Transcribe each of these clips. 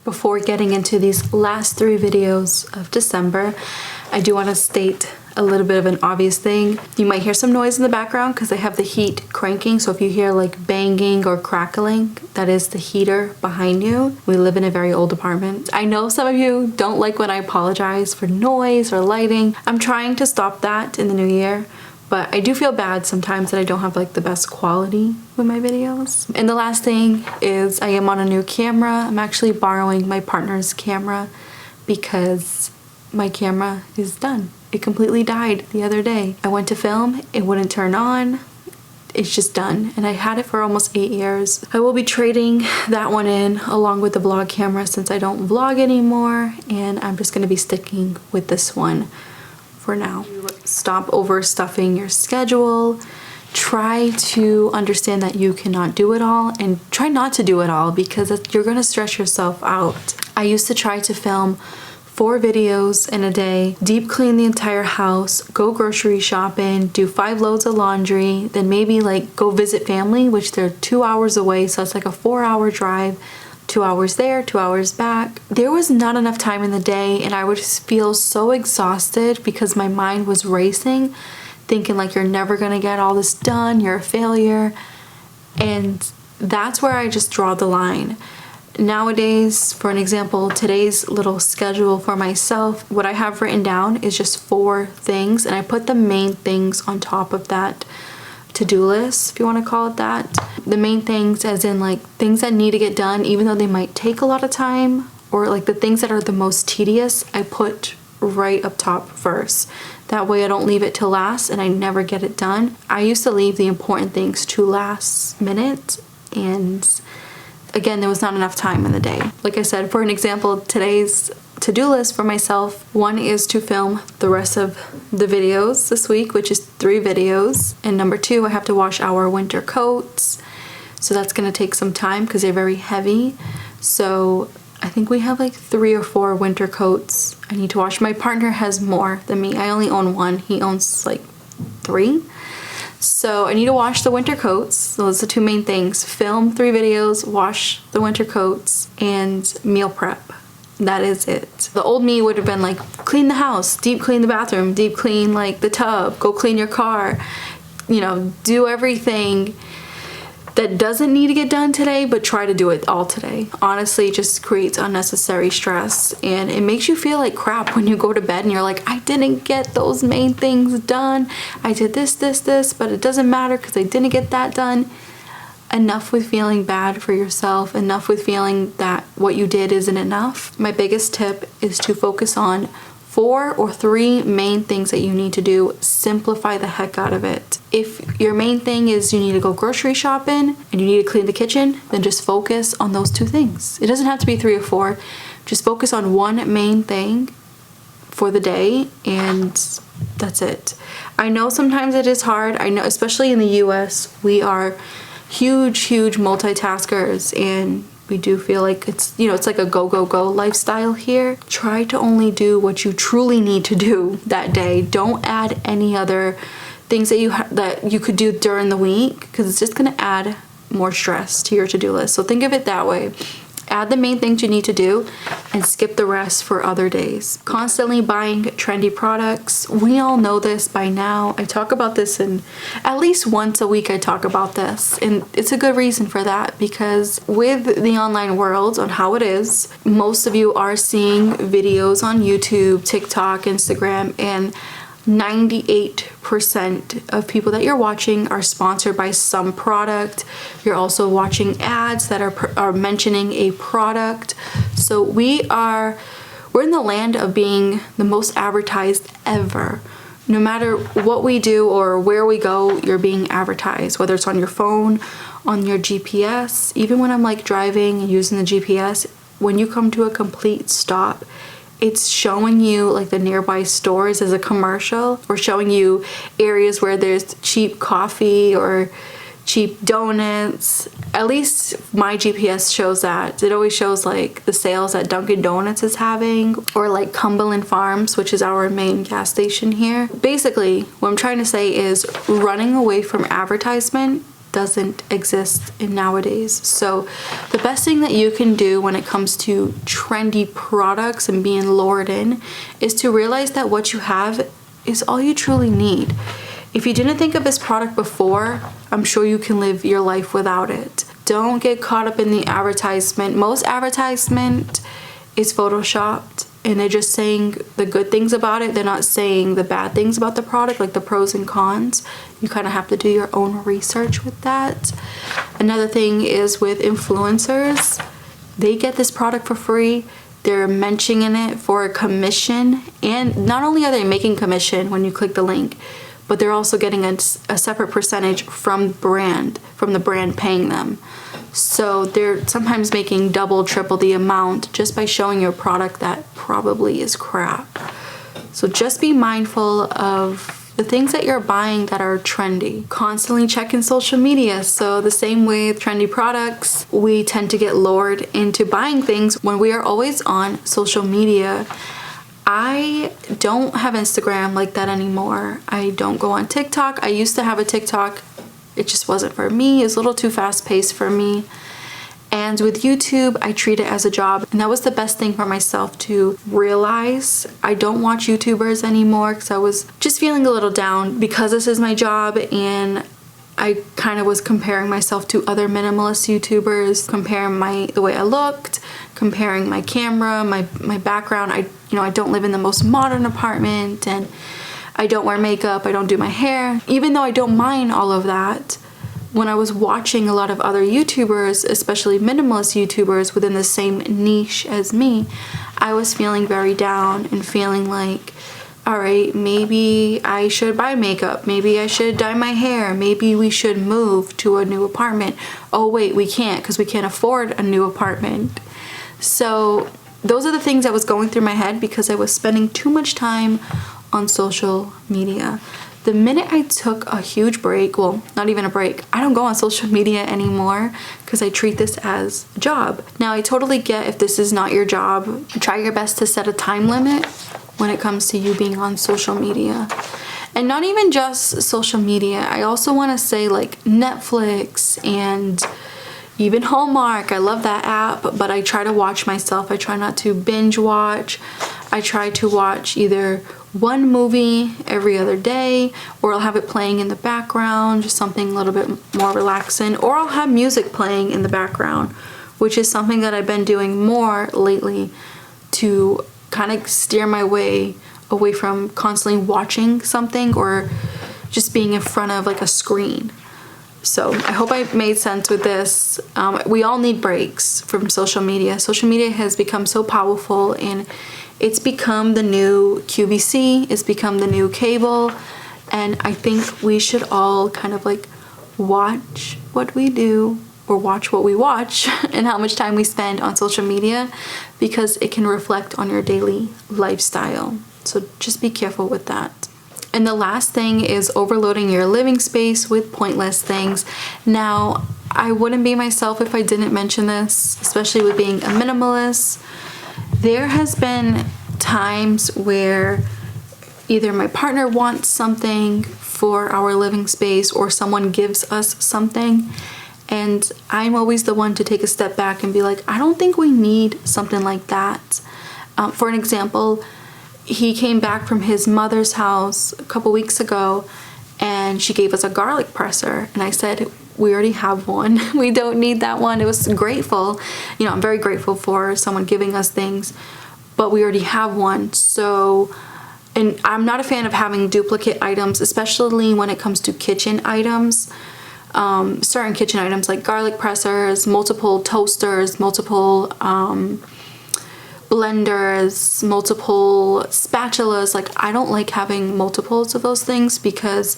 Before getting into these last 3 videos of December, I do want to state a little bit of an obvious thing. You might hear some noise in the background because I have the heat cranking, so if you hear like banging or crackling, that is the heater behind you. We live in a very old apartment. I know some of you don't like when I apologize for noise or lighting. I'm trying to stop that in the new year, but I do feel bad sometimes that I don't have like the best quality with my videos. And the last thing is I am on a new camera. I'm actually borrowing my partner's camera because my camera is done. It completely died the other day. I went to film, it wouldn't turn on. It's just done, and I had it for almost 8 years. I will be trading that one in along with the vlog camera since I don't vlog anymore, and I'm just gonna be sticking with this one for now. Stop overstuffing your schedule. Try to understand that you cannot do it all, and try not to do it all because you're gonna stress yourself out. I used to try to film 4 videos in a day, deep clean the entire house, go grocery shopping, do 5 loads of laundry, then maybe like go visit family, which they're 2 hours away, so it's like a 4-hour drive, 2 hours there, 2 hours back. There was not enough time in the day, and I would feel so exhausted because my mind was racing, thinking like you're never gonna get all this done, you're a failure. And that's where I just draw the line. Nowadays, for an example, today's little schedule for myself, what I have written down is just 4 things, and I put the main things on top of that to-do list, if you want to call it that. The main things as in like things that need to get done even though they might take a lot of time, or like the things that are the most tedious, I put right up top first. That way I don't leave it till last and I never get it done. I used to leave the important things to last minute, and again, there was not enough time in the day. Like I said, for an example, today's to-do list for myself, 1 is to film the rest of the videos this week, which is 3 videos. And number 2, I have to wash our winter coats. So that's gonna take some time because they're very heavy. So I think we have like 3 or 4 winter coats I need to wash. My partner has more than me. I only own 1. He owns like 3. So I need to wash the winter coats. Those are the 2 main things. Film 3 videos, wash the winter coats, and meal prep. That is it. The old me would have been like, clean the house, deep clean the bathroom, deep clean like the tub, go clean your car, you know, do everything that doesn't need to get done today, but try to do it all today. Honestly, it just creates unnecessary stress, and it makes you feel like crap when you go to bed and you're like, I didn't get those main things done. I did this, but it doesn't matter because I didn't get that done. Enough with feeling bad for yourself, enough with feeling that what you did isn't enough. My biggest tip is to focus on 4 or 3 main things that you need to do. Simplify the heck out of it. If your main thing is you need to go grocery shopping and you need to clean the kitchen, then just focus on those 2 things. It doesn't have to be 3 or 4. Just focus on 1 main thing for the day, and that's it. I know sometimes it is hard. I know, especially in the US, we are huge multitaskers, and we do feel like it's, you know, it's like a go lifestyle here. Try to only do what you truly need to do that day. Don't add any other things that you could do during the week, because it's just gonna add more stress to your to-do list. So think of it that way. Add the main things you need to do and skip the rest for other days. Constantly buying trendy products. We all know this by now. I talk about this in at least once a week. I talk about this, and it's a good reason for that, because with the online world on how it is, most of you are seeing videos on YouTube, TikTok, Instagram, and 98% of people that you're watching are sponsored by some product. You're also watching ads that are mentioning a product. So we're in the land of being the most advertised ever. No matter what we do or where we go, you're being advertised, whether it's on your phone, on your GPS. Even when I'm like driving and using the GPS, when you come to a complete stop, it's showing you like the nearby stores as a commercial, or showing you areas where there's cheap coffee or cheap donuts. At least my GPS shows that. It always shows like the sales that Dunkin' Donuts is having, or like Cumberland Farms, which is our main gas station here. Basically, what I'm trying to say is running away from advertisement doesn't exist in nowadays. So the best thing that you can do when it comes to trendy products and being lured in is to realize that what you have is all you truly need. If you didn't think of this product before, I'm sure you can live your life without it. Don't get caught up in the advertisement. Most advertisement is photoshopped and they're just saying the good things about it. They're not saying the bad things about the product, like the pros and cons. You kind of have to do your own research with that. Another thing is with influencers. They get this product for free. They're mentioning it for a commission. And not only are they making commission when you click the link, but they're also getting a separate percentage from the brand paying them. So they're sometimes making double, triple the amount just by showing you a product that probably is crap. So just be mindful of the things that you're buying that are trendy. Constantly checking social media. So the same way with trendy products, we tend to get lured into buying things when we are always on social media. I don't have Instagram like that anymore. I don't go on TikTok. I used to have a TikTok. It just wasn't for me. It was a little too fast-paced for me. And with YouTube, I treat it as a job. And that was the best thing for myself to realize. I don't watch YouTubers anymore because I was just feeling a little down because this is my job, and I kind of was comparing myself to other minimalist YouTubers, comparing the way I looked, comparing my camera, my background. I don't live in the most modern apartment, and I don't wear makeup, I don't do my hair. Even though I don't mind all of that, when I was watching a lot of other YouTubers, especially minimalist YouTubers within the same niche as me, I was feeling very down and feeling like, all right, maybe I should buy makeup, maybe I should dye my hair, maybe we should move to a new apartment. Oh wait, we can't because we can't afford a new apartment. So those are the things that was going through my head because I was spending too much time on social media. The minute I took a huge break, well, not even a break, I don't go on social media anymore because I treat this as a job. Now, I totally get if this is not your job, try your best to set a time limit when it comes to you being on social media. And not even just social media, I also want to say like Netflix and even Hallmark. I love that app, but I try to watch myself. I try not to binge watch. I try to watch either one movie every other day, or I'll have it playing in the background, just something a little bit more relaxing, or I'll have music playing in the background, which is something that I've been doing more lately to kind of steer my way away from constantly watching something or just being in front of like a screen. So I hope I made sense with this. We all need breaks from social media. Social media has become so powerful, and it's become the new QVC, it's become the new cable, and I think we should all kind of like watch what we do or watch what we watch and how much time we spend on social media, because it can reflect on your daily lifestyle. So just be careful with that. And the last thing is overloading your living space with pointless things. Now, I wouldn't be myself if I didn't mention this, especially with being a minimalist. There has been times where either my partner wants something for our living space or someone gives us something, and I'm always the one to take a step back and be like, I don't think we need something like that. For an example, he came back from his mother's house a couple weeks ago and she gave us a garlic presser, and I said, we already have one. We don't need that one. It was grateful. You know, I'm very grateful for someone giving us things, but we already have one. So, and I'm not a fan of having duplicate items, especially when it comes to kitchen items. Certain kitchen items like garlic pressers, multiple toasters, multiple blenders, multiple spatulas. Like, I don't like having multiples of those things because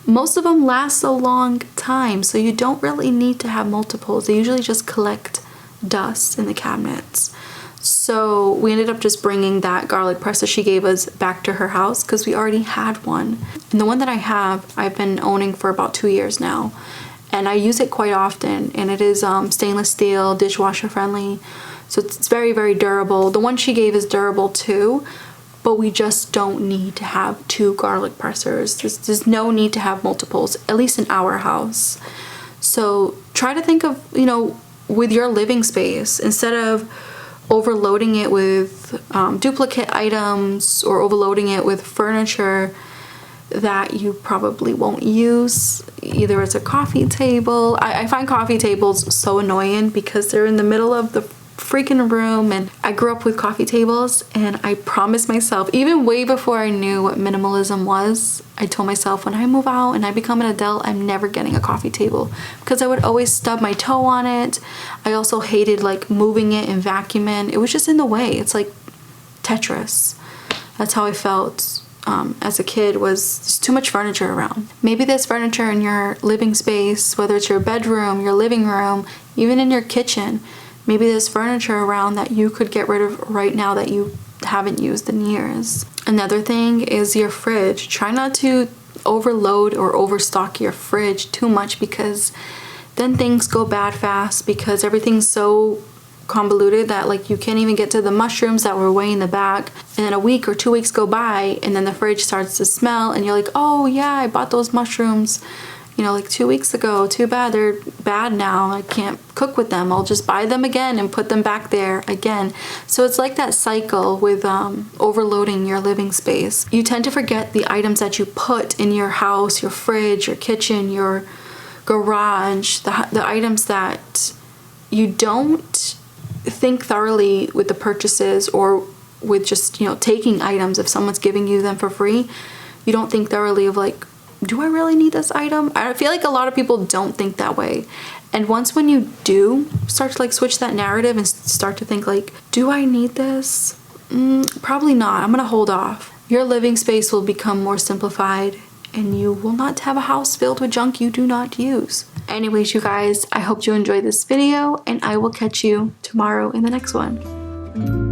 most of them last a long time, so you don't really need to have multiples. They usually just collect dust in the cabinets. So we ended up just bringing that garlic presser she gave us back to her house because we already had one. And the one that I have, I've been owning for about 2 years now, and I use it quite often, and it is stainless steel, dishwasher friendly, so it's very, very durable. The one she gave is durable too, but we just don't need to have 2 garlic pressers. There's no need to have multiples, at least in our house. So try to think of, you know, with your living space, instead of overloading it with duplicate items or overloading it with furniture that you probably won't use. Either it's a coffee table. I find coffee tables so annoying because they're in the middle of the freaking room, and I grew up with coffee tables, and I promised myself, even way before I knew what minimalism was, I told myself when I move out and I become an adult, I'm never getting a coffee table, because I would always stub my toe on it. I also hated like moving it and vacuuming. It was just in the way. It's like Tetris. That's how I felt as a kid, was just too much furniture around. Maybe there's furniture in your living space, whether it's your bedroom, your living room, even in your kitchen. Maybe there's furniture around that you could get rid of right now that you haven't used in years. Another thing is your fridge. Try not to overload or overstock your fridge too much, because then things go bad fast, because everything's so convoluted that like you can't even get to the mushrooms that were way in the back, and then a week or 2 weeks go by and then the fridge starts to smell and you're like, oh yeah, I bought those mushrooms, you know, like 2 weeks ago. Too bad they're bad now. I can't cook with them. I'll just buy them again and put them back there again. So it's like that cycle with overloading your living space. You tend to forget the items that you put in your house, your fridge, your kitchen, your garage, the items that you don't think thoroughly with the purchases, or with just, you know, taking items. If someone's giving you them for free, you don't think thoroughly of like, do I really need this item? I feel like a lot of people don't think that way. And once when you do start to like switch that narrative and start to think like, do I need this? Probably not. I'm gonna hold off. Your living space will become more simplified, and you will not have a house filled with junk you do not use. Anyways, you guys, I hope you enjoyed this video, and I will catch you tomorrow in the next one.